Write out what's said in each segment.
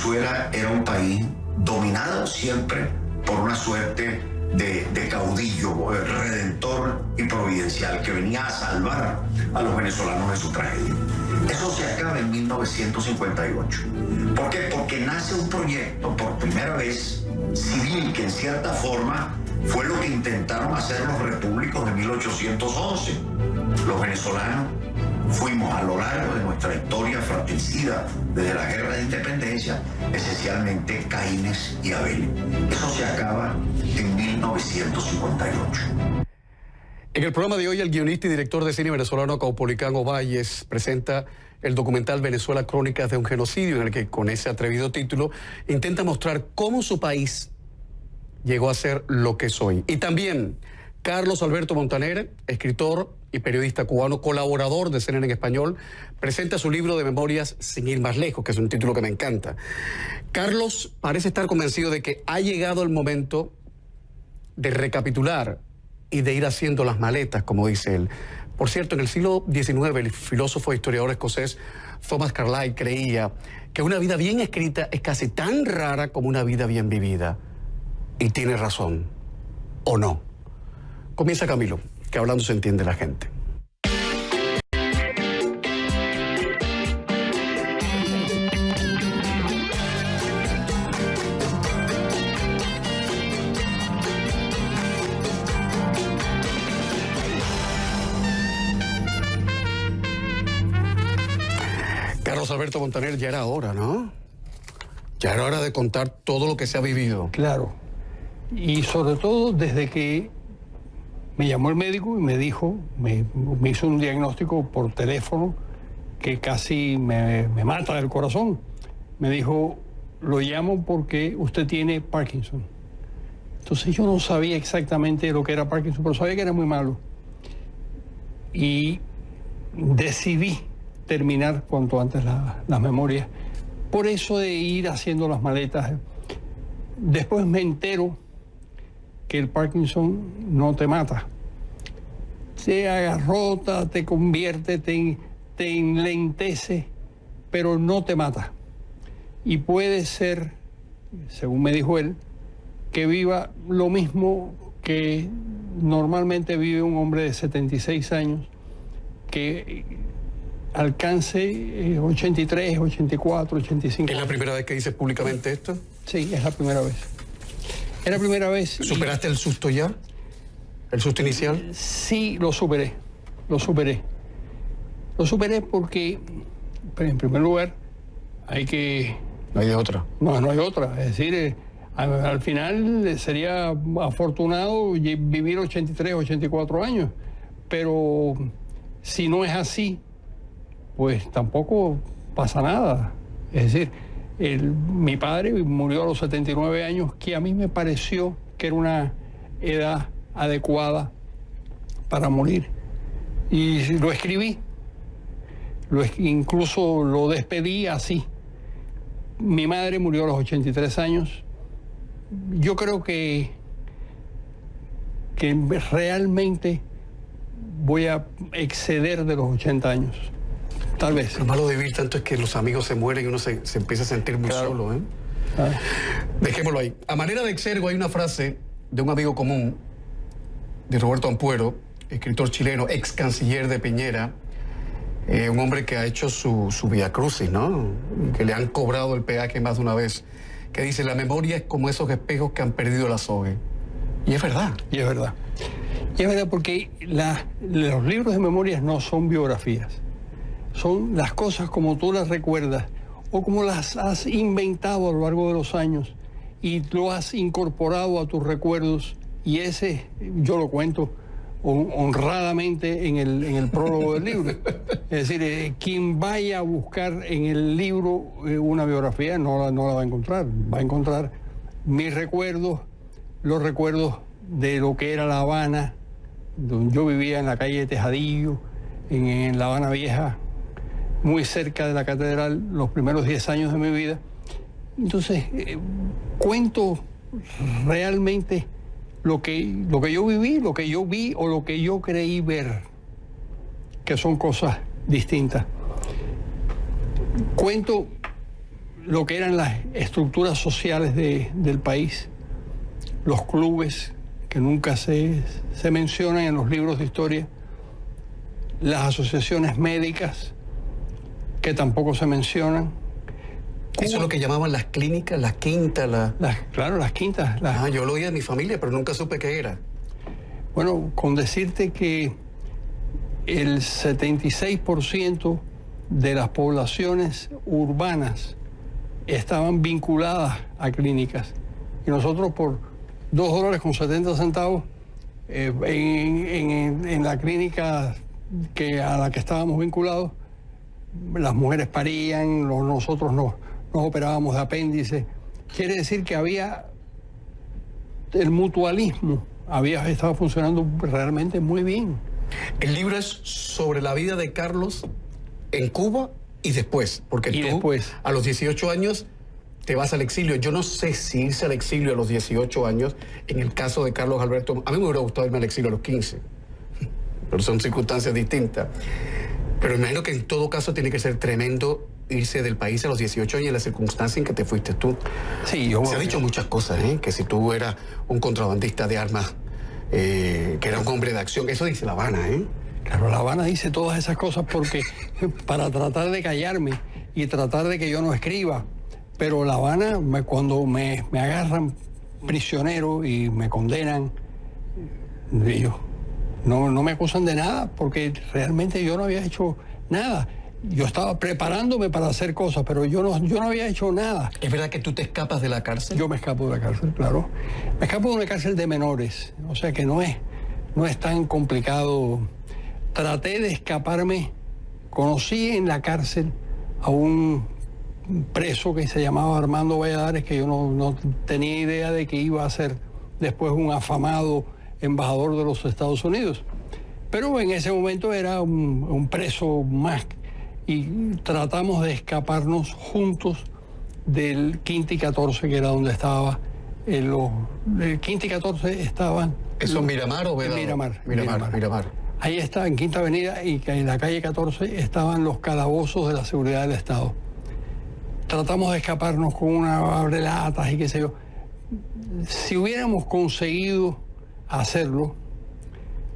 Venezuela era un país dominado siempre por una suerte de caudillo, redentor y providencial que venía a salvar a los venezolanos de su tragedia. Eso se acaba en 1958. ¿Por qué? Porque nace un proyecto por primera vez civil que en cierta forma fue lo que intentaron hacer los repúblicos de 1811. Los venezolanos fuimos a lo largo de nuestra historia fratricida desde la guerra de independencia, esencialmente Caínes y Abel. Eso se acaba en 1958. En el programa de hoy, el guionista y director de cine venezolano Caupolicán Ovalles presenta el documental Venezuela Crónicas de un Genocidio, en el que, con ese atrevido título, intenta mostrar cómo su país llegó a ser lo que es hoy. Y también Carlos Alberto Montaner, escritor y periodista cubano, colaborador de CNN en Español, presenta su libro de memorias Sin ir más lejos, que es un título que me encanta. Carlos parece estar convencido de que ha llegado el momento de recapitular y de ir haciendo las maletas, como dice él. Por cierto, en el siglo XIX, el filósofo e historiador escocés Thomas Carlyle creía que una vida bien escrita es casi tan rara como una vida bien vivida. Y tiene razón, ¿o no? Comienza Camilo, que hablando se entiende la gente. Carlos Alberto Montaner, ya era hora, ¿no? Ya era hora de contar todo lo que se ha vivido. Claro. Y sobre todo desde que me llamó el médico y me dijo, me hizo un diagnóstico por teléfono que casi me mata del corazón. Me dijo, lo llamo porque usted tiene Parkinson. Entonces yo no sabía exactamente lo que era Parkinson, pero sabía que era muy malo. Y decidí terminar cuanto antes las memorias. Por eso de ir haciendo las maletas. Después me entero que el Parkinson no te mata. Te agarrota, te convierte, te enlentece, pero no te mata. Y puede ser, según me dijo él, que viva lo mismo que normalmente vive un hombre de 76 años, que alcance 83, 84, 85. ¿Es la primera vez que dices públicamente esto? Sí, es la primera vez. Es la primera vez. ¿Superaste el susto ya? ¿El susto inicial? Sí, lo superé. Lo superé. Lo superé porque, en primer lugar, hay que... No hay de otra. No hay otra. Es decir, al final sería afortunado vivir 83, 84 años. Pero si no es así, pues tampoco pasa nada. Es decir, mi padre murió a los 79 años, que a mí me pareció que era una edad adecuada para morir. Y lo escribí. Incluso lo despedí así. Mi madre murió a los 83 años. Yo creo que realmente voy a exceder de los 80 años. Tal vez. Lo malo de vivir tanto es que los amigos se mueren y uno se empieza a sentir muy solo, ¿eh? Dejémoslo ahí. A manera de exergo hay una frase de un amigo común, de Roberto Ampuero, escritor chileno, ex canciller de Piñera, un hombre que ha hecho su viacrucis, ¿no? Que le han cobrado el peaje más de una vez, que dice, la memoria es como esos espejos que han perdido la soga. Y es verdad. Y es verdad. Y es verdad porque los libros de memorias no son biografías. Son las cosas como tú las recuerdas o como las has inventado a lo largo de los años y lo has incorporado a tus recuerdos, y ese yo lo cuento honradamente en el prólogo del libro. Es decir, quien vaya a buscar en el libro una biografía no la va a encontrar. Va a encontrar mis recuerdos, los recuerdos de lo que era La Habana, donde yo vivía en la calle de Tejadillo, en La Habana Vieja, muy cerca de la catedral, los primeros 10 años de mi vida. Entonces, cuento realmente lo que yo viví, lo que yo vi o lo que yo creí ver, que son cosas distintas. Cuento lo que eran las estructuras sociales del país, los clubes que nunca se mencionan en los libros de historia, las asociaciones médicas que tampoco se mencionan. Eso es lo que llamaban las clínicas, las quintas, Claro, las quintas. yo lo oía de mi familia, pero nunca supe qué era. Bueno, con decirte que el 76% de las poblaciones urbanas estaban vinculadas a clínicas. Y nosotros por $2.70 en la clínica a la que estábamos vinculados, las mujeres parían, nosotros nos operábamos de apéndice. Quiere decir que el mutualismo estaba funcionando realmente muy bien. El libro es sobre la vida de Carlos en Cuba y después, porque después, a los 18 años te vas al exilio. Yo no sé si irse al exilio a los 18 años, en el caso de Carlos Alberto, a mí me hubiera gustado irme al exilio a los 15, pero son circunstancias distintas. Pero imagino que en todo caso tiene que ser tremendo irse del país a los 18 años en la circunstancia en que te fuiste tú. Sí, se ha dicho muchas cosas, que si tú eras un contrabandista de armas, que era un hombre de acción, eso dice La Habana, Claro, La Habana dice todas esas cosas porque para tratar de callarme y tratar de que yo no escriba. Pero La Habana, cuando me agarran prisionero y me condenan, ellos no me acusan de nada porque realmente yo no había hecho nada. Yo estaba preparándome para hacer cosas, pero yo no había hecho nada. ¿Es verdad que tú te escapas de la cárcel? Yo me escapo de la cárcel, claro. Me escapo de una cárcel de menores, o sea que no es tan complicado. Traté de escaparme, conocí en la cárcel a un preso que se llamaba Armando Valladares, que yo no tenía idea de que iba a ser después un afamado embajador de los Estados Unidos. Pero en ese momento era un preso más. Y tratamos de escaparnos juntos del Quinta y 14, que era donde estaba. El Quinta y 14 estaban... ¿Eso en Miramar o Vedado? Miramar. Ahí está, en Quinta Avenida, y en la calle 14 estaban los calabozos de la seguridad del Estado. Tratamos de escaparnos con una abrelatas y qué sé yo. Si hubiéramos conseguido hacerlo,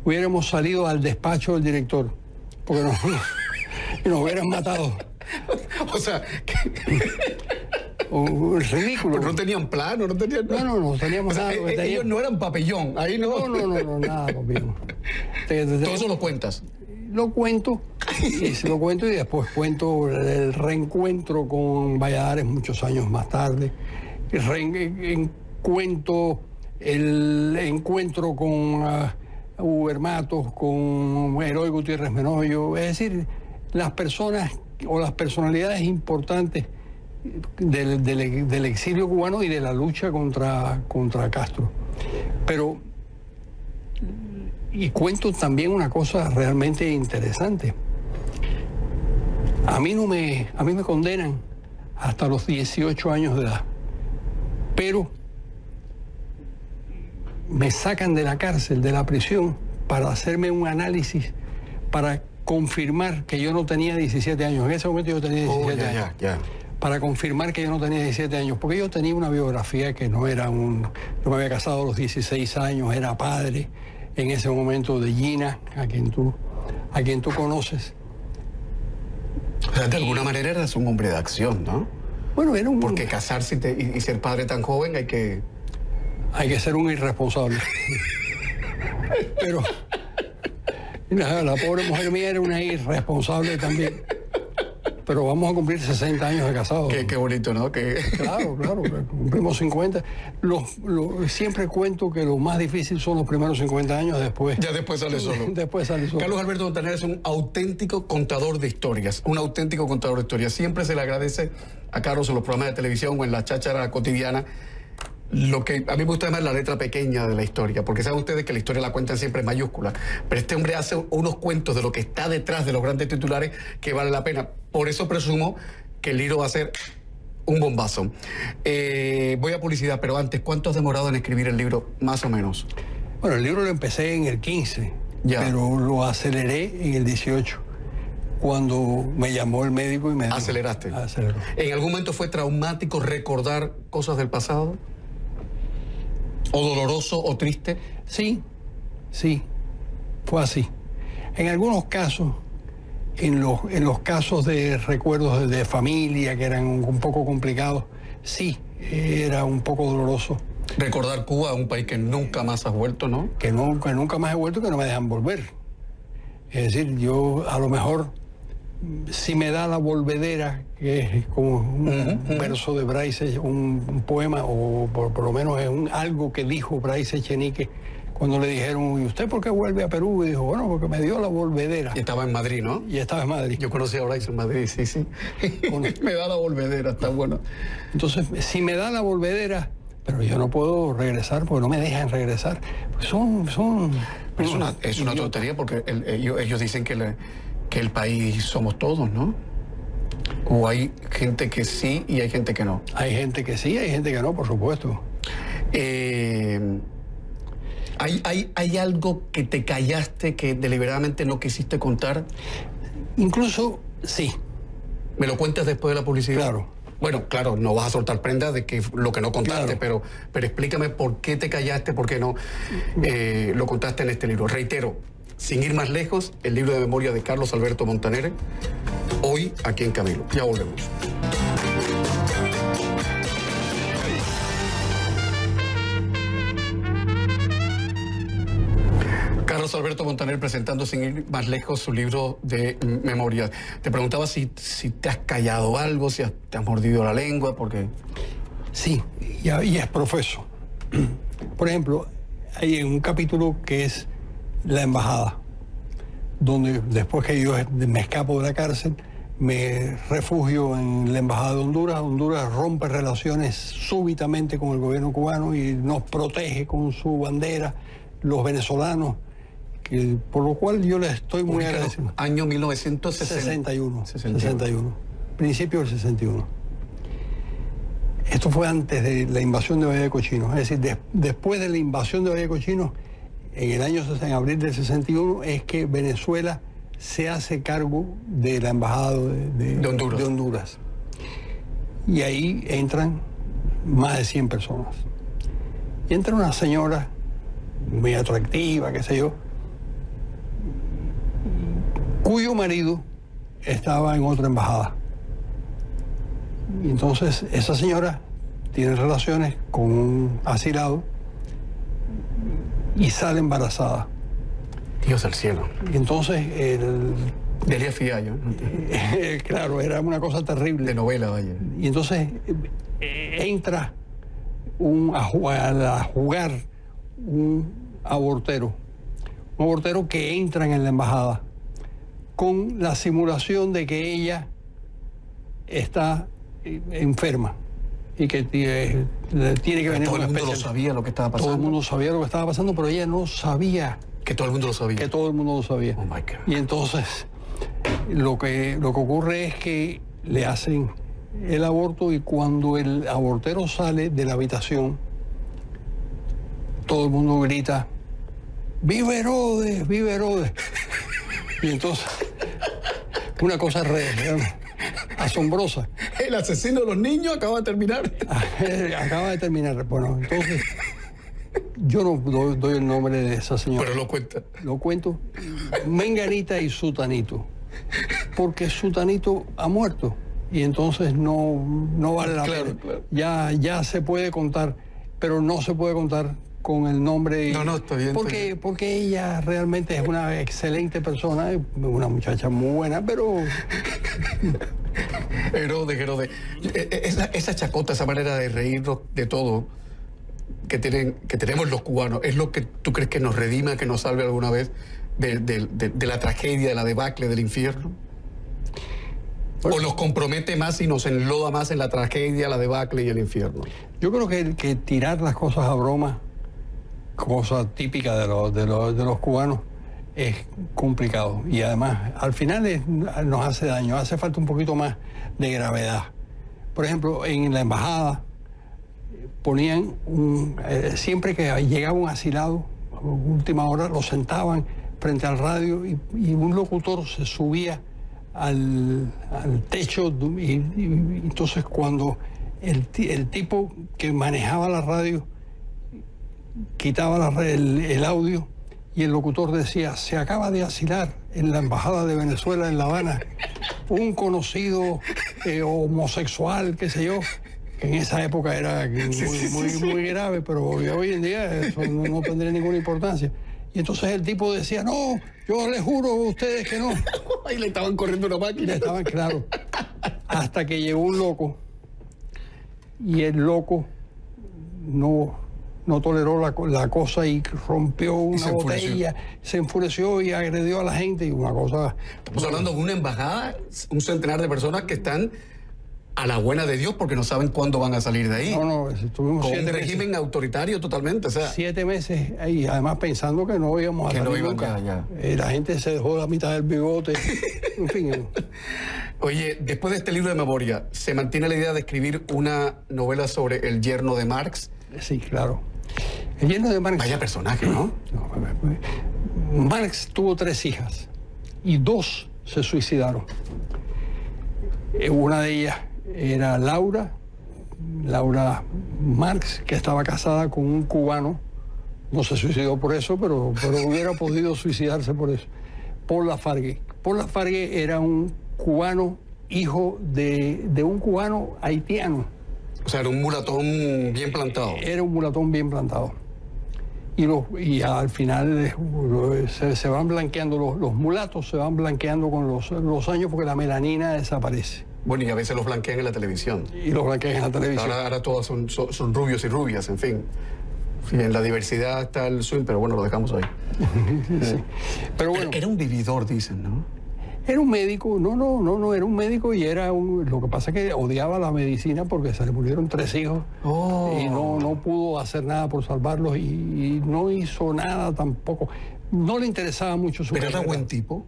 hubiéramos salido al despacho del director, porque nos hubieran matado. O sea, ridículo. Pero no tenían plano, no tenían nada. No teníamos nada. Ellos no eran papellón, ahí no. No, nada papellón. Todo eso lo cuentas. Lo cuento y después cuento el reencuentro con Valladares muchos años más tarde. Cuento el encuentro con Uber Matos, con Eloy Gutiérrez Menoyo, es decir, las personas o las personalidades importantes del exilio cubano y de la lucha contra Castro. Pero, y cuento también una cosa realmente interesante. A mí me condenan hasta los 18 años de edad, pero me sacan de la cárcel, de la prisión, para hacerme un análisis, para confirmar que yo no tenía 17 años. En ese momento yo tenía 17 años. Para confirmar que yo no tenía 17 años, porque yo tenía una biografía que no era yo me había casado a los 16 años, era padre en ese momento de Gina, a quien tú conoces. O sea, de alguna manera eras un hombre de acción, ¿no? Bueno, era porque casarse y ser padre tan joven hay que ser un irresponsable. Pero la pobre mujer mía era una irresponsable también. Pero vamos a cumplir 60 años de casados. Qué bonito, ¿no? Claro, cumplimos 50. Siempre cuento que lo más difícil son los primeros 50 años, después. Ya después sale solo. Después sale solo. Carlos Alberto Montaner es un auténtico contador de historias. Un auténtico contador de historias. Siempre se le agradece a Carlos en los programas de televisión o en la cháchara cotidiana lo que a mí me gusta llamar la letra pequeña de la historia, porque saben ustedes que la historia la cuentan siempre en mayúsculas, pero este hombre hace unos cuentos de lo que está detrás de los grandes titulares que vale la pena. Por eso presumo que el libro va a ser un bombazo. Voy a publicidad, pero antes, ¿cuánto has demorado en escribir el libro, más o menos? Bueno, el libro lo empecé en el 15, pero lo aceleré en el 18. cuando me llamó el médico y me dijo... Aceleraste. Aceleró. ¿En algún momento fue traumático recordar cosas del pasado? ¿O doloroso o triste? Sí, fue así. En algunos casos, en los casos de recuerdos de familia que eran un poco complicados, sí, era un poco doloroso. Recordar Cuba, un país que nunca más has vuelto, ¿no? Que nunca más he vuelto, que no me dejan volver. Es decir, yo a lo mejor, si me da la volvedera, que es como un verso de Bryce, un poema, o por lo menos es algo que dijo Bryce Echenique cuando le dijeron, ¿y usted por qué vuelve a Perú? Y dijo, bueno, porque me dio la volvedera. Y estaba en Madrid, ¿no? Y estaba en Madrid. Yo conocí a Bryce en Madrid, sí. Me da la volvedera, está bueno. Entonces, si me da la volvedera, pero yo no puedo regresar porque no me dejan regresar. Pues Es una tontería porque ellos dicen que el país somos todos, ¿no? O hay gente que sí y hay gente que no. Hay gente que sí, hay gente que no, por supuesto. ¿Hay algo que te callaste, que deliberadamente no quisiste contar? Incluso, sí. ¿Me lo cuentas después de la publicidad? Claro. Bueno, claro, no vas a soltar prenda de que lo que no contaste, Claro. pero explícame por qué te callaste, por qué no lo contaste en este libro. Reitero, sin ir más lejos, el libro de memoria de Carlos Alberto Montaner, hoy aquí en Camilo. Ya volvemos. Carlos Alberto Montaner presentando sin ir más lejos su libro de memoria. Te preguntaba si te has callado algo, si te has mordido la lengua, porque... Sí, y es profeso. Por ejemplo, hay un capítulo que es la embajada, donde después que yo me escapo de la cárcel, me refugio en la embajada de Honduras. Honduras rompe relaciones súbitamente con el gobierno cubano y nos protege con su bandera, los venezolanos, por lo cual yo les estoy muy agradecido. Año 1961. 61. Principio del 61. Esto fue antes de la invasión de Bahía de Cochinos. Es decir, después de la invasión de Bahía de Cochinos, en abril del 61, es que Venezuela se hace cargo de la embajada de Honduras. Y ahí entran más de 100 personas. Y entra una señora muy atractiva, qué sé yo, cuyo marido estaba en otra embajada. Y entonces esa señora tiene relaciones con un asilado y sale embarazada. Dios del cielo. Y entonces Delia Fiallo, ¿no? Claro, era una cosa terrible. De novela, vaya. Y entonces entra a jugar un abortero que entra en la embajada con la simulación de que ella está enferma y que tiene que venir todo un el mundo lo especialista. sabía lo que estaba pasando. Todo el mundo sabía lo que estaba pasando, pero ella no sabía Que todo el mundo lo sabía. que todo el mundo lo sabía. Oh my God. Y entonces lo que ocurre es que le hacen el aborto y cuando el abortero sale de la habitación, todo el mundo grita, ¡Viva Herodes! ¡Viva Herodes! Y entonces, una cosa asombrosa. El asesino de los niños acaba de terminar. Acaba de terminar. Bueno, entonces, yo no doy el nombre de esa señora. Pero lo cuenta. Lo cuento. Menganita y Sutanito. Porque Sutanito ha muerto. Y entonces no vale la pena. Claro. Ya se puede contar, pero no se puede contar con el nombre. No, está bien. Porque ella realmente es una excelente persona, una muchacha muy buena, pero... Herodes. Esa chacota, esa manera de reírnos de todo que tenemos los cubanos, ¿es lo que tú crees que nos redima, que nos salve alguna vez de la tragedia, de la debacle, del infierno? ¿O nos compromete más y nos enloda más en la tragedia, la debacle y el infierno? Yo creo que tirar las cosas a broma, cosa típica de los cubanos, es complicado. Y además, al final nos hace daño, hace falta un poquito más de gravedad. Por ejemplo, en la embajada ponían siempre que llegaba un asilado, a última hora, lo sentaban frente al radio y un locutor se subía al techo y entonces cuando el tipo que manejaba la radio quitaba el audio y el locutor decía: se acaba de asilar en la embajada de Venezuela en La Habana un conocido homosexual, qué sé yo, que en esa época era muy grave, pero hoy en día eso no tendría ninguna importancia. Y entonces el tipo decía: no, yo les juro a ustedes que no. Y le estaban corriendo una máquina. Le estaban, claro. Hasta que llegó un loco y el loco no toleró la cosa y rompió una botella, se enfureció y agredió a la gente y una cosa... Estamos hablando de una embajada, un centenar de personas que están a la buena de Dios porque no saben cuándo van a salir de ahí. No, estuvimos con 7 un meses. Régimen autoritario totalmente, o sea... 7 meses y además pensando que no íbamos a salir nunca. La gente se dejó la mitad del bigote, en fin. Oye, después de este libro de memoria, ¿se mantiene la idea de escribir una novela sobre el yerno de Marx? Sí, claro. El yerno de Marx... Vaya personaje, ¿no? Marx tuvo 3 hijas y 2 se suicidaron. Una de ellas era Laura Marx, que estaba casada con un cubano. No se suicidó por eso, pero hubiera podido suicidarse por eso. Paul Lafargue. Paul Lafargue era un cubano, hijo de un cubano haitiano. O sea, era un mulatón bien plantado. Era un mulatón bien plantado. Y al final se van blanqueando, los mulatos se van blanqueando con los años porque la melanina desaparece. Bueno, y a veces los blanquean en la televisión. Y los blanquean en la televisión. Ahora todos son rubios y rubias, en fin. Sí, en la diversidad está el swing, pero bueno, lo dejamos ahí. Sí. Pero bueno, era un vividor, dicen, ¿no? Era un médico, no, era un médico y lo que pasa es que odiaba la medicina porque se le murieron 3 hijos y no pudo hacer nada por salvarlos y no hizo nada tampoco. No le interesaba mucho su carrera. ¿Pero era buen tipo?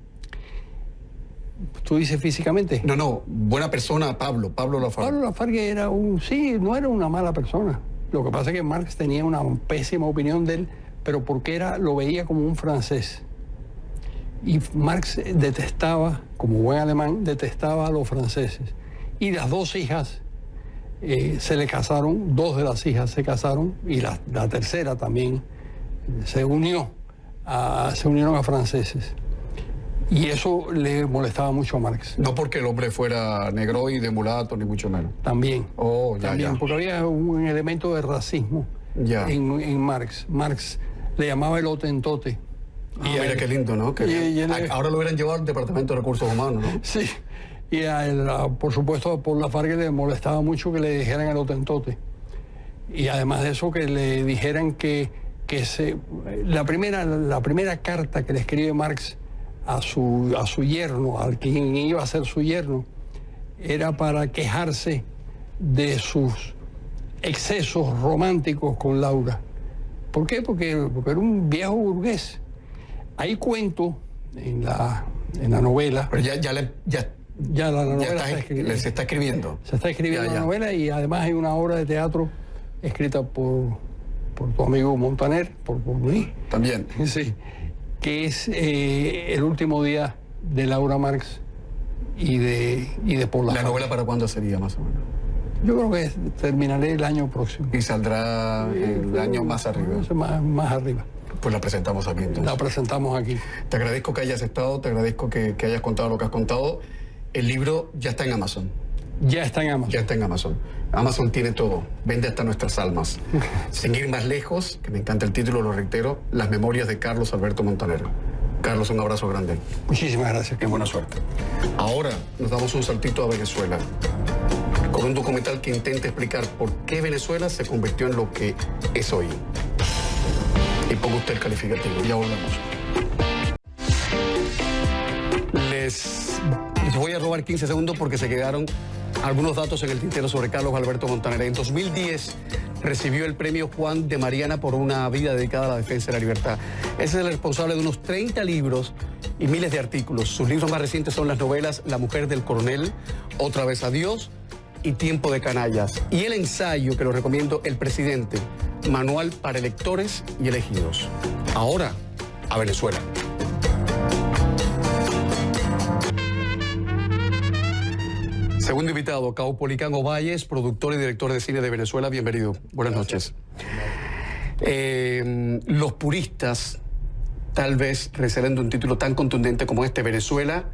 ¿Tú dices físicamente? No, buena persona, Pablo Lafargue. Pablo Lafargue no era una mala persona. Lo que pasa es que Marx tenía una pésima opinión de él, pero porque lo veía como un francés. Y Marx detestaba, como buen alemán, detestaba a los franceses. Y las 2 hijas se le casaron, 2 de las hijas se casaron, y la tercera también se unieron a franceses. Y eso le molestaba mucho a Marx. No porque el hombre fuera negro y de mulato, ni mucho menos. También. Ya. Porque había un elemento de racismo en Marx. Marx le llamaba el hotentote. Mira qué lindo, ¿no? Ahora lo hubieran llevado al Departamento de Recursos Humanos, ¿no? Sí. Y por supuesto a Paul Lafargue le molestaba mucho que le dijeran el hotentote. Y además de eso que le dijeran la primera carta que le escribe Marx a su yerno, al quien iba a ser su yerno, era para quejarse de sus excesos románticos con Laura. ¿Por qué? Porque era un viejo burgués. Hay cuento en la novela. Pero ya la novela se está escribiendo. Se está escribiendo la novela y además hay una obra de teatro escrita por tu amigo Montaner, por mí. También. Sí. Que es el último día de Laura Marx y de Paul Lafargue. ¿La novela para cuándo sería, más o menos? Yo creo que terminaré el año próximo. ¿Y saldrá el año más arriba? Más arriba. Pues la presentamos aquí, entonces. La presentamos aquí. Te agradezco que hayas estado, te agradezco que hayas contado lo que has contado. El libro ya está en Amazon. Ya está en Amazon. Ya está en Amazon. Amazon tiene todo. Vende hasta nuestras almas. Sin ir más lejos, que me encanta el título, lo reitero, Las memorias de Carlos Alberto Montaner. Carlos, un abrazo grande. Muchísimas gracias. Qué buena suerte. Ahora nos damos un saltito a Venezuela, con un documental que intenta explicar por qué Venezuela se convirtió en lo que es hoy. Y ponga usted el calificativo. Ya volvemos. Les voy a robar 15 segundos porque se quedaron algunos datos en el tintero sobre Carlos Alberto Montaner. En 2010 recibió el premio Juan de Mariana por una vida dedicada a la defensa de la libertad. Es el responsable de unos 30 libros y miles de artículos. Sus libros más recientes son las novelas La mujer del coronel, Otra vez adiós y Tiempo de canallas. Y el ensayo que lo recomiendo, El presidente, Manual para electores y elegidos. Ahora, a Venezuela. Segundo invitado, Caupolicán Ovalles, productor y director de cine de Venezuela. Bienvenido. Buenas noches. Los puristas tal vez recelen de un título tan contundente como este, Venezuela,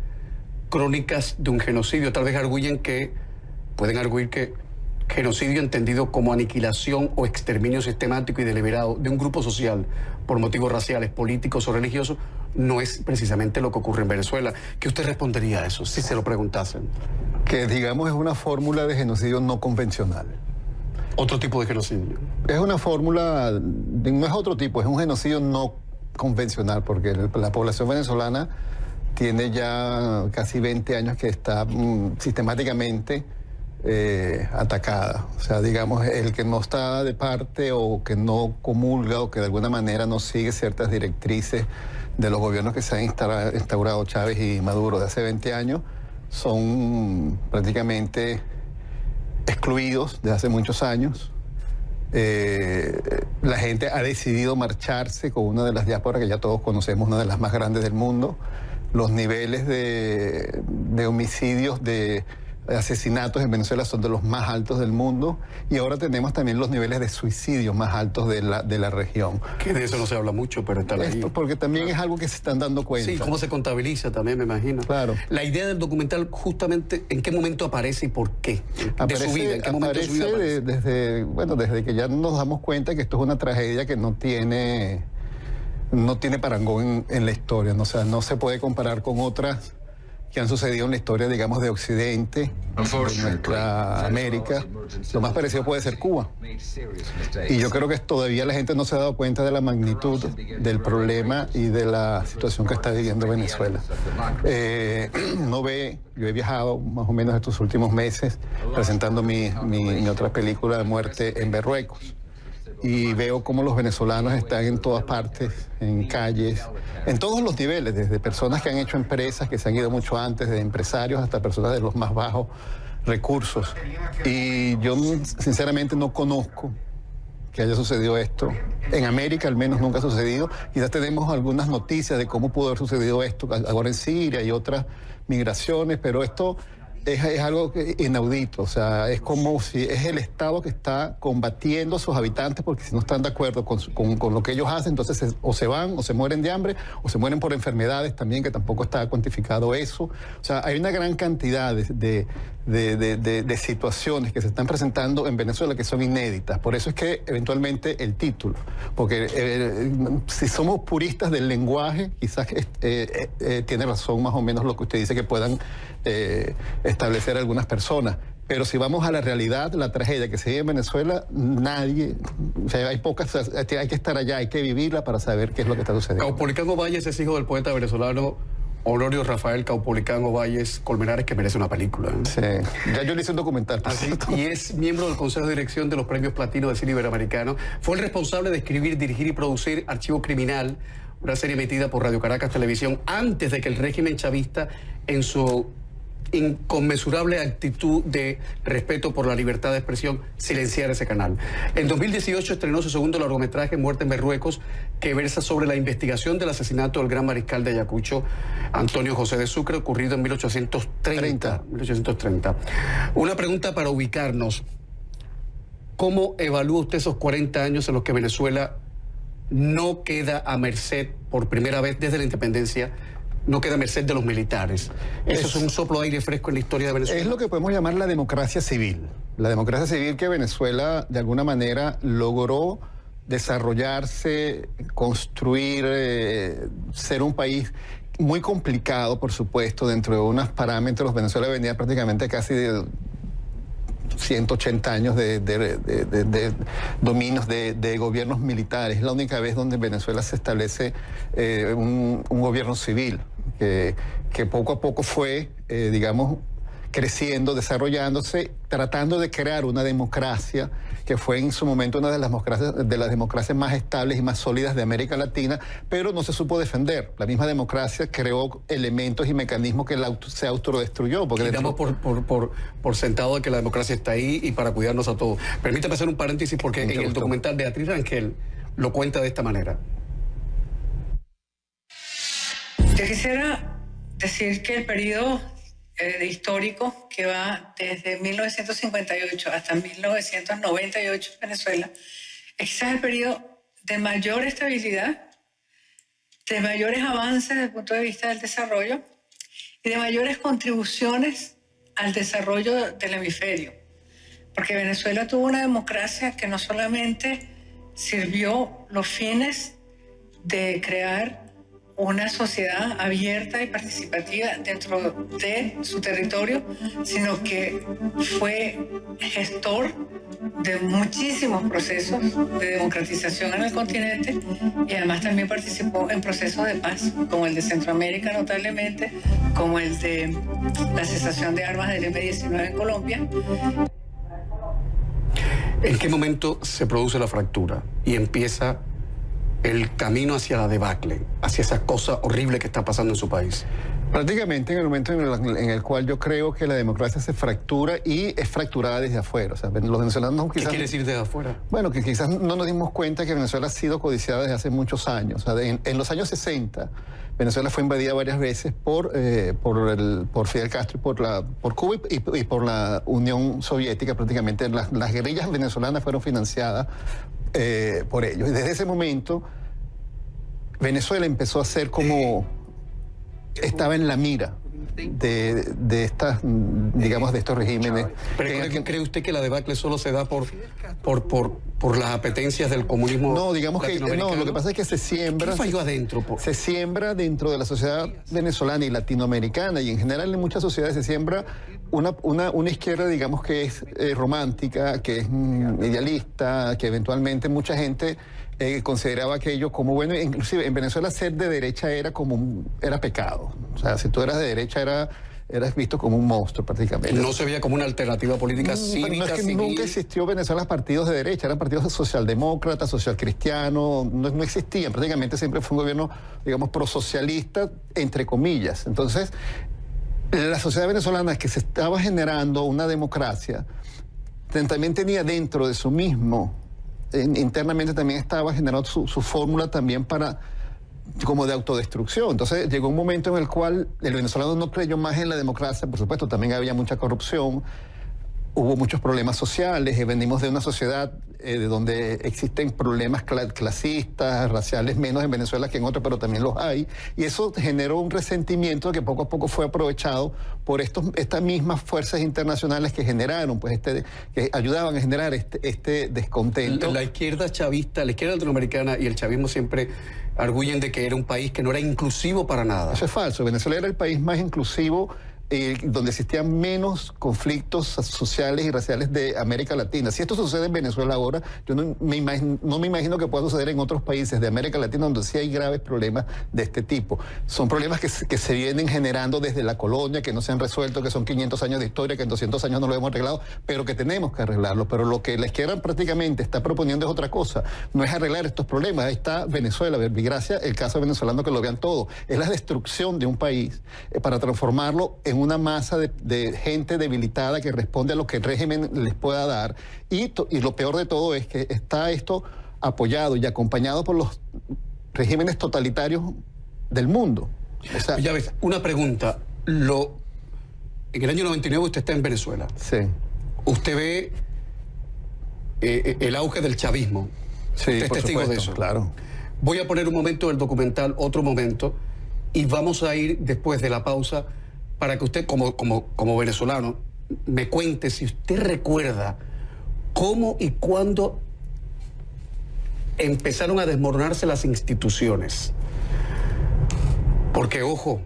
crónicas de un genocidio. Tal vez pueden arguir que genocidio entendido como aniquilación o exterminio sistemático y deliberado de un grupo social por motivos raciales, políticos o religiosos no es precisamente lo que ocurre en Venezuela. ¿Qué usted respondería a eso si se lo preguntasen? Que digamos es una fórmula de genocidio no convencional. Otro tipo de genocidio. Es una fórmula, no es otro tipo, es un genocidio no convencional, porque la población venezolana tiene ya casi 20 años que está sistemáticamente atacada. O sea, digamos, el que no está de parte o que no comulga o que de alguna manera no sigue ciertas directrices de los gobiernos que se han instaurado Chávez y Maduro de hace 20 años, son prácticamente excluidos desde hace muchos años. La gente ha decidido marcharse con una de las diásporas que ya todos conocemos, una de las más grandes del mundo. Los niveles de homicidios, de asesinatos en Venezuela son de los más altos del mundo, y ahora tenemos también los niveles de suicidio más altos de la región. Que de eso no se habla mucho, pero está ahí. Porque también es algo que se están dando cuenta. Sí, cómo se contabiliza también, me imagino. Claro. La idea del documental, justamente, ¿en qué momento aparece y por qué? De su vida, ¿en qué momento de su vida aparece? Desde que ya nos damos cuenta que esto es una tragedia que no tiene parangón en la historia. O sea, no se puede comparar con otras que han sucedido en la historia, digamos, de Occidente, de nuestra América. Lo más parecido puede ser Cuba. Y yo creo que todavía la gente no se ha dado cuenta de la magnitud del problema y de la situación que está viviendo Venezuela. Yo he viajado más o menos estos últimos meses presentando mi otra película de muerte en Berruecos. Y veo cómo los venezolanos están en todas partes, en calles, en todos los niveles, desde personas que han hecho empresas, que se han ido mucho antes, de empresarios hasta personas de los más bajos recursos. Y yo sinceramente no conozco que haya sucedido esto. En América al menos nunca ha sucedido. Quizás tenemos algunas noticias de cómo pudo haber sucedido esto ahora en Siria y otras migraciones, pero esto es algo inaudito. O sea, es como si es el Estado que está combatiendo a sus habitantes, porque si no están de acuerdo con lo que ellos hacen, entonces o se van, o se mueren de hambre, o se mueren por enfermedades también, que tampoco está cuantificado eso. O sea, hay una gran cantidad de situaciones que se están presentando en Venezuela que son inéditas. Por eso es que eventualmente el título, porque si somos puristas del lenguaje, quizás tiene razón más o menos lo que usted dice, que puedan establecer algunas personas. Pero si vamos a la realidad, la tragedia que se vive en Venezuela, hay que estar allá, hay que vivirla para saber qué es lo que está sucediendo. Caupolicán Ovalles es hijo del poeta venezolano Honorio Rafael Caupolicán Ovalles Colmenares, que merece una película. Sí, ya yo le hice un documental. Y es miembro del Consejo de Dirección de los Premios Platino de Cine Iberoamericano. Fue el responsable de escribir, dirigir y producir Archivo Criminal, una serie emitida por Radio Caracas Televisión antes de que el régimen chavista, en su inconmensurable actitud de respeto por la libertad de expresión, silenciara ese canal. En 2018 estrenó su segundo largometraje, Muerte en Berruecos, que versa sobre la investigación del asesinato del gran mariscal de Ayacucho, Antonio José de Sucre, ocurrido en 1830. Una pregunta para ubicarnos. ¿Cómo evalúa usted esos 40 años en los que Venezuela no queda a merced, por primera vez desde la independencia, no queda a merced de los militares? Eso es un soplo de aire fresco en la historia de Venezuela. Es lo que podemos llamar la democracia civil. La democracia civil que Venezuela, de alguna manera, logró desarrollarse, construir, ser un país muy complicado, por supuesto, dentro de unos parámetros. Venezuela venía prácticamente casi de 180 años de dominios de gobiernos militares. Es la única vez donde en Venezuela se establece un gobierno civil, que poco a poco fue, digamos, creciendo, desarrollándose, tratando de crear una democracia que fue en su momento una de las democracias más estables y más sólidas de América Latina, pero no se supo defender. La misma democracia creó elementos y mecanismos que se autodestruyó. Porque damos por sentado de que la democracia está ahí y para cuidarnos a todos. Permítame hacer un paréntesis, porque en el documental Beatriz Rangel lo cuenta de esta manera. Yo quisiera decir que el periodo histórico que va desde 1958 hasta 1998 en Venezuela, quizás el periodo de mayor estabilidad, de mayores avances desde el punto de vista del desarrollo y de mayores contribuciones al desarrollo del hemisferio. Porque Venezuela tuvo una democracia que no solamente sirvió los fines de crear una sociedad abierta y participativa dentro de su territorio, sino que fue gestor de muchísimos procesos de democratización en el continente y además también participó en procesos de paz, como el de Centroamérica notablemente, como el de la cesación de armas del M-19 en Colombia. ¿En qué momento se produce la fractura y empieza el camino hacia la debacle, hacia esa cosa horrible que está pasando en su país? Prácticamente en el momento en el cual yo creo que la democracia se fractura y es fracturada desde afuera. O sea, los venezolanos quizás... ¿Qué quiere decir desde afuera? Bueno, que quizás no nos dimos cuenta que Venezuela ha sido codiciada desde hace muchos años. O sea, en los años 60, Venezuela fue invadida varias veces por Fidel Castro, por Cuba y por la Unión Soviética. Prácticamente las guerrillas venezolanas fueron financiadas por ellos. Y desde ese momento, Venezuela empezó a ser como... estaba en la mira de estas, digamos, de estos regímenes. ¿Pero cree usted que la debacle solo se da por las apetencias del comunismo? No, digamos que no, lo que pasa es que se siembra... ¿Qué falló adentro? Se siembra dentro de la sociedad venezolana y latinoamericana, y en general en muchas sociedades se siembra una izquierda, digamos, que es romántica, que es idealista, que eventualmente mucha gente consideraba aquello como bueno. Inclusive en Venezuela ser de derecha era pecado. O sea, si tú eras de derecha eras visto como un monstruo prácticamente. No se veía como una alternativa política cívica, no es que civil. Nunca existió en Venezuela partidos de derecha, eran partidos socialdemócratas, socialcristianos, no existían. Prácticamente siempre fue un gobierno, digamos, prosocialista, entre comillas. Entonces, la sociedad venezolana, que se estaba generando una democracia, también tenía dentro de su mismo, internamente también estaba generando su fórmula también como de autodestrucción. Entonces llegó un momento en el cual el venezolano no creyó más en la democracia. Por supuesto, también había mucha corrupción, hubo muchos problemas sociales, venimos de una sociedad de donde existen problemas clasistas, raciales, menos en Venezuela que en otros, pero también los hay, y eso generó un resentimiento que poco a poco fue aprovechado por estas mismas fuerzas internacionales que generaron, pues que ayudaban a generar este descontento. La izquierda chavista, la izquierda latinoamericana y el chavismo siempre arguyen de que era un país que no era inclusivo para nada. Eso es falso. Venezuela era el país más inclusivo, donde existían menos conflictos sociales y raciales de América Latina. Si esto sucede en Venezuela ahora, yo no me imagino que pueda suceder en otros países de América Latina donde sí hay graves problemas de este tipo. Son problemas que se vienen generando desde la colonia, que no se han resuelto, que son 500 años de historia, que en 200 años no lo hemos arreglado, pero que tenemos que arreglarlo. Pero lo que la izquierda prácticamente está proponiendo es otra cosa. No es arreglar estos problemas. Ahí está Venezuela, verbigracia, el caso venezolano, que lo vean todo. Es la destrucción de un país para transformarlo en una masa de gente debilitada que responde a lo que el régimen les pueda dar. Y lo peor de todo es que está esto apoyado y acompañado por los regímenes totalitarios del mundo. O sea, ya ves, una pregunta. En el año 99 usted está en Venezuela. Sí. Usted ve el auge del chavismo. Sí, usted es testigo de eso. Claro. Voy a poner un momento del documental, otro momento, y vamos a ir después de la pausa para que usted, como venezolano, me cuente si usted recuerda cómo y cuándo empezaron a desmoronarse las instituciones. Porque, ojo,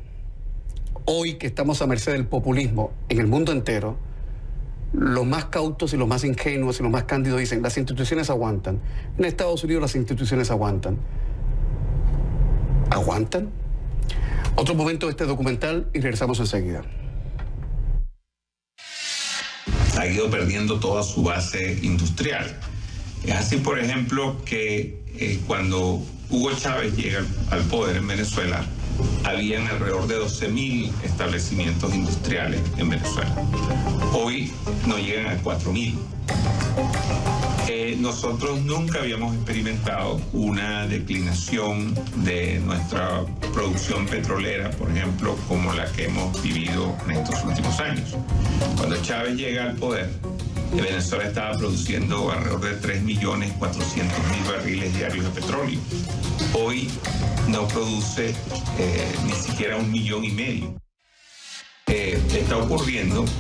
hoy que estamos a merced del populismo en el mundo entero, los más cautos y los más ingenuos y los más cándidos dicen, las instituciones aguantan. En Estados Unidos las instituciones aguantan. ¿Aguantan? Otro momento de este documental y regresamos enseguida. Ha ido perdiendo toda su base industrial. Es así, por ejemplo, que cuando Hugo Chávez llega al poder en Venezuela, habían alrededor de 12.000 establecimientos industriales en Venezuela. Hoy no llegan a 4.000. Nosotros nunca habíamos experimentado una declinación de nuestra producción petrolera, por ejemplo, como la que hemos vivido en estos últimos años. Cuando Chávez llega al poder, Venezuela estaba produciendo alrededor de 3.400.000 barriles diarios de petróleo. Hoy no produce ni siquiera 1,5 millones.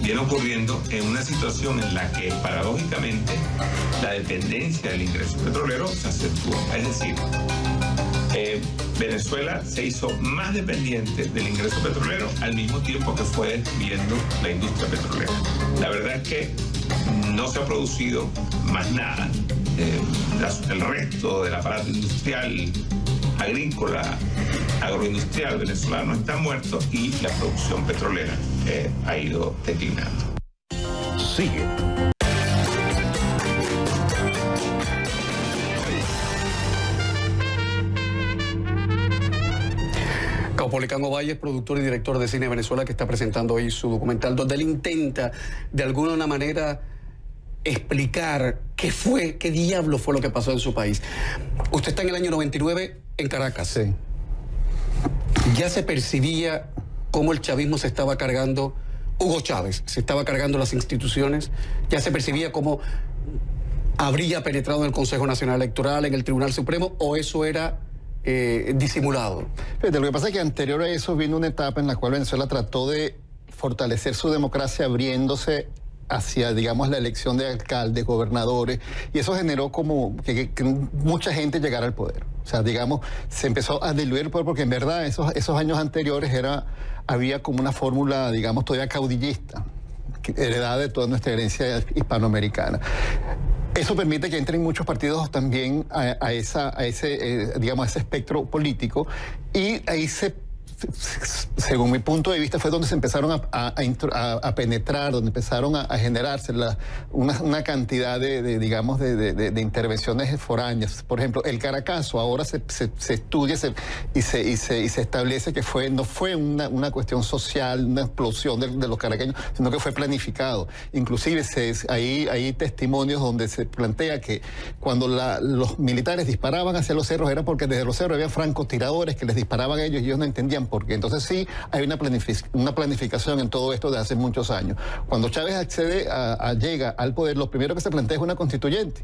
Viene ocurriendo en una situación en la que paradójicamente la dependencia del ingreso petrolero se acentúa. Es decir, Venezuela se hizo más dependiente del ingreso petrolero al mismo tiempo que fue destruyendo la industria petrolera. La verdad es que no se ha producido más nada. El resto del aparato industrial, agrícola, agroindustrial venezolano está muerto y la producción petrolera ha ido declinando. Sigue. Caupolicán Ovalle es productor y director de cine de Venezuela, que está presentando hoy su documental, donde él intenta de alguna manera explicar qué diablo fue lo que pasó en su país. Usted está en el año 99 en Caracas. Sí. Ya se percibía cómo el chavismo se estaba cargando, Hugo Chávez se estaba cargando las instituciones, ya se percibía cómo habría penetrado en el Consejo Nacional Electoral, en el Tribunal Supremo, o eso era disimulado. Fíjate, lo que pasa es que anterior a eso vino una etapa en la cual Venezuela trató de fortalecer su democracia abriéndose hacia, digamos, la elección de alcaldes, gobernadores, y eso generó como que mucha gente llegara al poder. O sea, digamos, se empezó a diluir el poder porque en verdad esos años anteriores había como una fórmula, digamos, todavía caudillista, heredada de toda nuestra herencia hispanoamericana. Eso permite que entren muchos partidos también a ese espectro político, y ahí según mi punto de vista, fue donde se empezaron a penetrar, donde empezaron a generarse una cantidad de intervenciones foráneas. Por ejemplo, el Caracazo ahora se estudia y se establece que no fue una cuestión social, una explosión de los caraqueños, sino que fue planificado. Inclusive hay testimonios donde se plantea que cuando los militares disparaban hacia los cerros era porque desde los cerros había francotiradores que les disparaban a ellos y ellos no entendían por qué. Entonces sí, hay una planificación en todo esto de hace muchos años. Cuando Chávez llega al poder, lo primero que se plantea es una constituyente.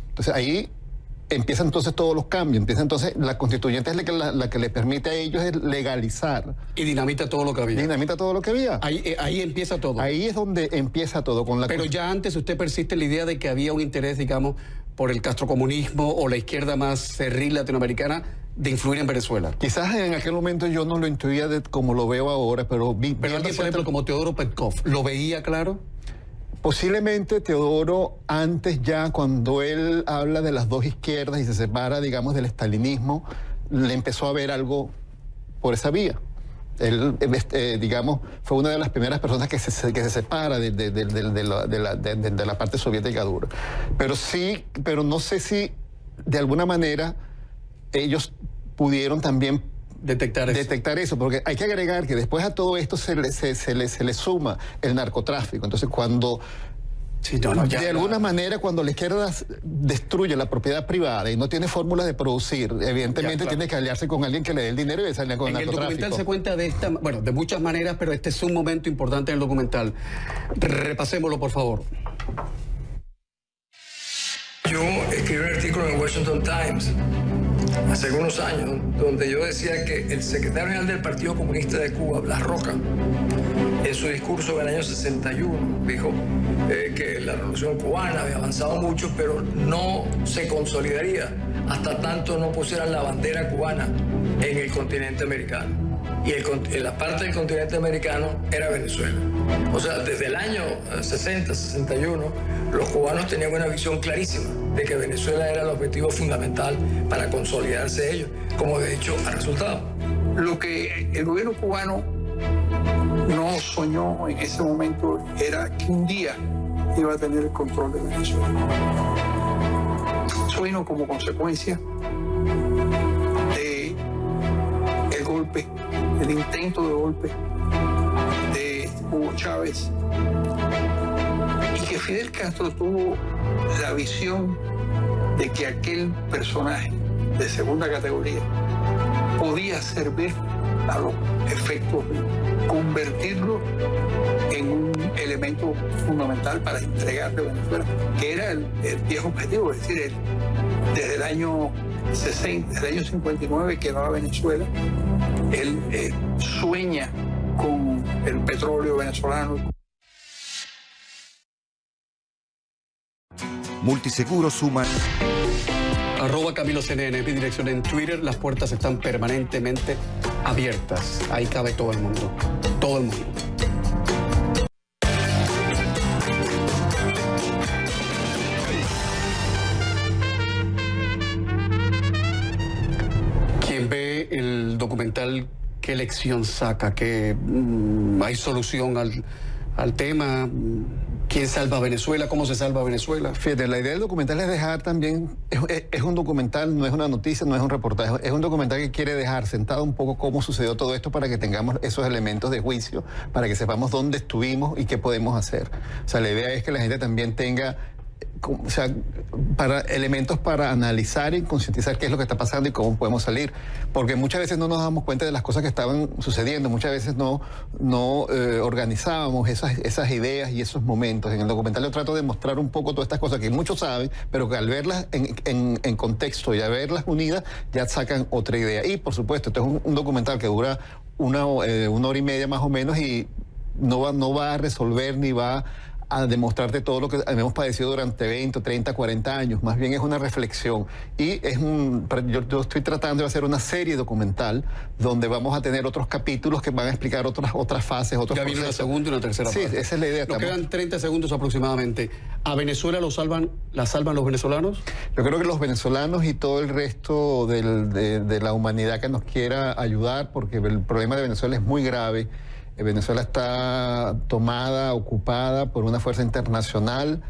Entonces ahí empiezan entonces todos los cambios. La constituyente es la que le permite a ellos legalizar. Y dinamita todo lo que había. Ahí empieza todo. Ahí es donde empieza todo. Pero ya antes usted persiste en la idea de que había un interés, digamos, por el castrocomunismo o la izquierda más cerril latinoamericana de influir en Venezuela. Quizás en aquel momento yo no lo intuía como lo veo ahora, pero alguien, por ejemplo, como Teodoro Petkov, ¿lo veía claro? Posiblemente Teodoro, antes ya, cuando él habla de las dos izquierdas y se separa, digamos, del estalinismo, le empezó a ver algo por esa vía. Él, digamos, fue una de las primeras personas que se separa de la parte soviética dura. Pero no sé si de alguna manera ellos pudieron también detectar eso, porque hay que agregar que después a todo esto se le suma el narcotráfico. Entonces cuando de alguna manera, cuando la izquierda destruye la propiedad privada y no tiene fórmulas de producir, evidentemente tiene que aliarse con alguien que le dé el dinero y salir con el narcotráfico. El documental se cuenta de muchas maneras, pero este es un momento importante en el documental. Repasémoslo, por favor. Yo escribí un artículo en el Washington Times hace algunos años, donde yo decía que el secretario general del Partido Comunista de Cuba, Blas Roca, en su discurso del año 61, dijo que la revolución cubana había avanzado mucho, pero no se consolidaría hasta tanto no pusieran la bandera cubana en el continente americano. Y en la parte del continente americano era Venezuela. O sea, desde el año 60, 61, los cubanos tenían una visión clarísima de que Venezuela era el objetivo fundamental para consolidarse ellos, como de hecho ha resultado. Lo que el gobierno cubano no soñó en ese momento era que un día iba a tener el control de Venezuela. Eso vino como consecuencia del golpe, el intento de golpe de Hugo Chávez, y que Fidel Castro tuvo la visión de que aquel personaje de segunda categoría podía servir a los efectos de convertirlo en un elemento fundamental para entregarle a Venezuela, que era el viejo objetivo, es decir, desde el año 60, desde el año 59 que va a Venezuela, él sueña con el petróleo venezolano. Multiseguro suma. @CamiloCNN, mi dirección en Twitter. Las puertas están permanentemente abiertas. Ahí cabe todo el mundo. Todo el mundo. Quien ve el documental, ¿qué lección saca? ¿Que hay solución al tema? ¿Quién salva a Venezuela? ¿Cómo se salva a Venezuela? Fíjate, la idea del documental es dejar también, es un documental, no es una noticia, no es un reportaje, es un documental que quiere dejar sentado un poco cómo sucedió todo esto para que tengamos esos elementos de juicio, para que sepamos dónde estuvimos y qué podemos hacer. O sea, la idea es que la gente también tenga, o sea, elementos para analizar y concientizar qué es lo que está pasando y cómo podemos salir, porque muchas veces no nos damos cuenta de las cosas que estaban sucediendo, muchas veces no organizábamos esas ideas y esos momentos. En el documental yo trato de mostrar un poco todas estas cosas que muchos saben, pero que al verlas en contexto y a verlas unidas ya sacan otra idea. Y por supuesto, esto es un documental que dura una hora y media más o menos y no va a resolver ni va a demostrarte todo lo que hemos padecido durante 20, 30, 40 años. Más bien es una reflexión. Y yo estoy tratando de hacer una serie documental donde vamos a tener otros capítulos que van a explicar otras fases, otros ya viene una segunda y una tercera parte. Sí, esa es la idea. Nos quedan 30 segundos aproximadamente. ¿A Venezuela la salvan los venezolanos? Yo creo que los venezolanos y todo el resto de la humanidad que nos quiera ayudar, porque el problema de Venezuela es muy grave. Venezuela está tomada, ocupada por una fuerza internacional,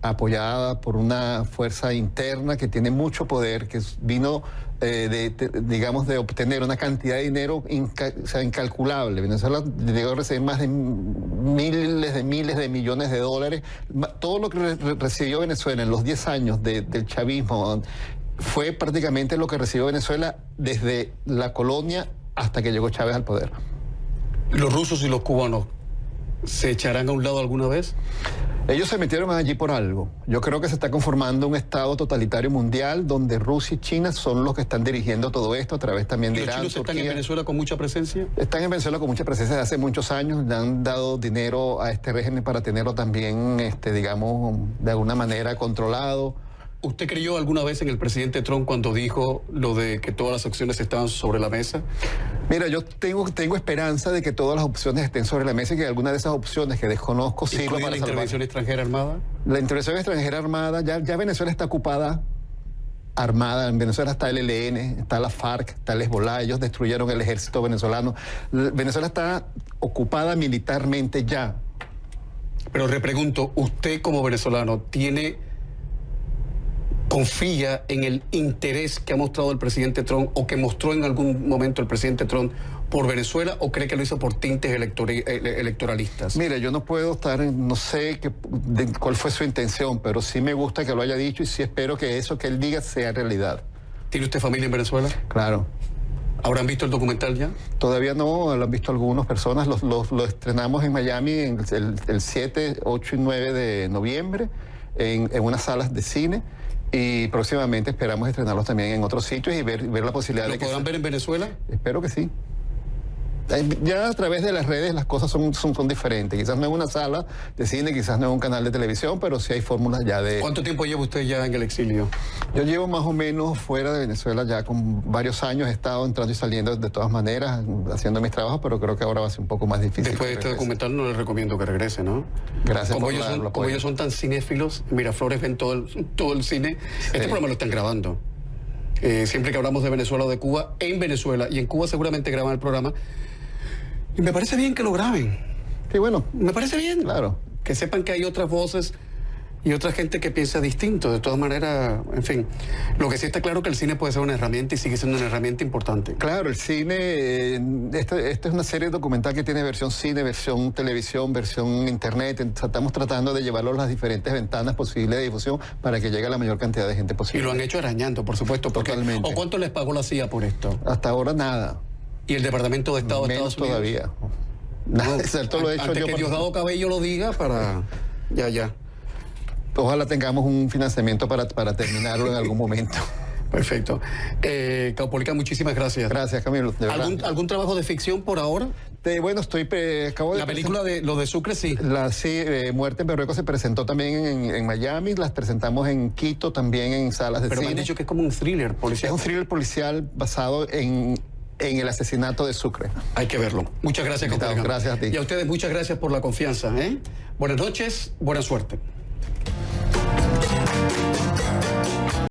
apoyada por una fuerza interna que tiene mucho poder, que vino, de obtener una cantidad de dinero incalculable. Venezuela llegó a recibir más de miles de millones de dólares. Todo lo que recibió Venezuela en los 10 años del chavismo fue prácticamente lo que recibió Venezuela desde la colonia hasta que llegó Chávez al poder. ¿Los rusos y los cubanos se echarán a un lado alguna vez? Ellos se metieron allí por algo. Yo creo que se está conformando un estado totalitario mundial donde Rusia y China son los que están dirigiendo todo esto a través también de Irán. ¿Los chinos están en Venezuela con mucha presencia? Están en Venezuela con mucha presencia desde hace muchos años. Le han dado dinero a este régimen para tenerlo también, digamos, de alguna manera controlado. ¿Usted creyó alguna vez en el presidente Trump cuando dijo lo de que todas las opciones estaban sobre la mesa? Mira, yo tengo esperanza de que todas las opciones estén sobre la mesa y que alguna de esas opciones que desconozco sirva para salvar. ¿La intervención extranjera armada? La intervención extranjera armada, ya Venezuela está ocupada, armada. En Venezuela está el ELN, está la FARC, está el Hezbollah. Ellos destruyeron el ejército venezolano. Venezuela está ocupada militarmente ya. Pero repregunto, usted como venezolano, ¿confía en el interés que ha mostrado el presidente Trump o que mostró en algún momento el presidente Trump por Venezuela, o cree que lo hizo por tintes electoralistas? Mira, yo no puedo no sé cuál fue su intención, pero sí me gusta que lo haya dicho y sí espero que eso que él diga sea realidad. ¿Tiene usted familia en Venezuela? Claro. ¿Habrán visto el documental ya? Todavía no, lo han visto algunas personas. Lo estrenamos en Miami el 7, 8 y 9 de noviembre en unas salas de cine. Y próximamente esperamos estrenarlos también en otros sitios y ver la posibilidad de que... ¿Lo podrán ver en Venezuela? Espero que sí. Ya a través de las redes las cosas son diferentes. Quizás no en una sala de cine, quizás no en un canal de televisión, pero sí hay fórmulas ya de... ¿Cuánto tiempo lleva usted ya en el exilio? Yo llevo más o menos fuera de Venezuela ya con varios años. He estado entrando y saliendo de todas maneras, haciendo mis trabajos, pero creo que ahora va a ser un poco más difícil. Después de este documental no le recomiendo que regrese, ¿no? Gracias como ellos son tan cinéfilos, Miraflores ven todo el cine. Sí. Este programa lo están grabando. Siempre que hablamos de Venezuela o de Cuba, en Venezuela y en Cuba seguramente graban el programa. Y me parece bien que lo graben. Sí, bueno. Me parece bien. Claro. Que sepan que hay otras voces y otra gente que piensa distinto. De todas maneras, en fin, lo que sí está claro es que el cine puede ser una herramienta y sigue siendo una herramienta importante. Claro, el cine, esta es una serie documental que tiene versión cine, versión televisión, versión internet. Estamos tratando de llevarlo a las diferentes ventanas posibles de difusión para que llegue a la mayor cantidad de gente posible. Y lo han hecho arañando, por supuesto. Totalmente. ¿O cuánto les pagó la CIA por esto? Hasta ahora nada. ¿Y el Departamento de Estado de Estados Unidos? Todavía. Nada, excepto lo he hecho antes yo. Que Diosdado Cabello lo diga para... Ya. Ojalá tengamos un financiamiento para terminarlo en algún momento. Perfecto. Caupolicán, muchísimas gracias. Gracias, Camilo. ¿Algún trabajo de ficción por ahora? Bueno, acabo de... La película de lo de Sucre, sí. Muerte en Berrueco se presentó también en Miami, las presentamos en Quito, también en salas de cine. Pero me han dicho que es como un thriller policial. Es un thriller policial basado en el asesinato de Sucre. Hay que verlo. Muchas gracias, Caupolicán. Gracias a ti. Y a ustedes muchas gracias por la confianza. Buenas noches, buena suerte.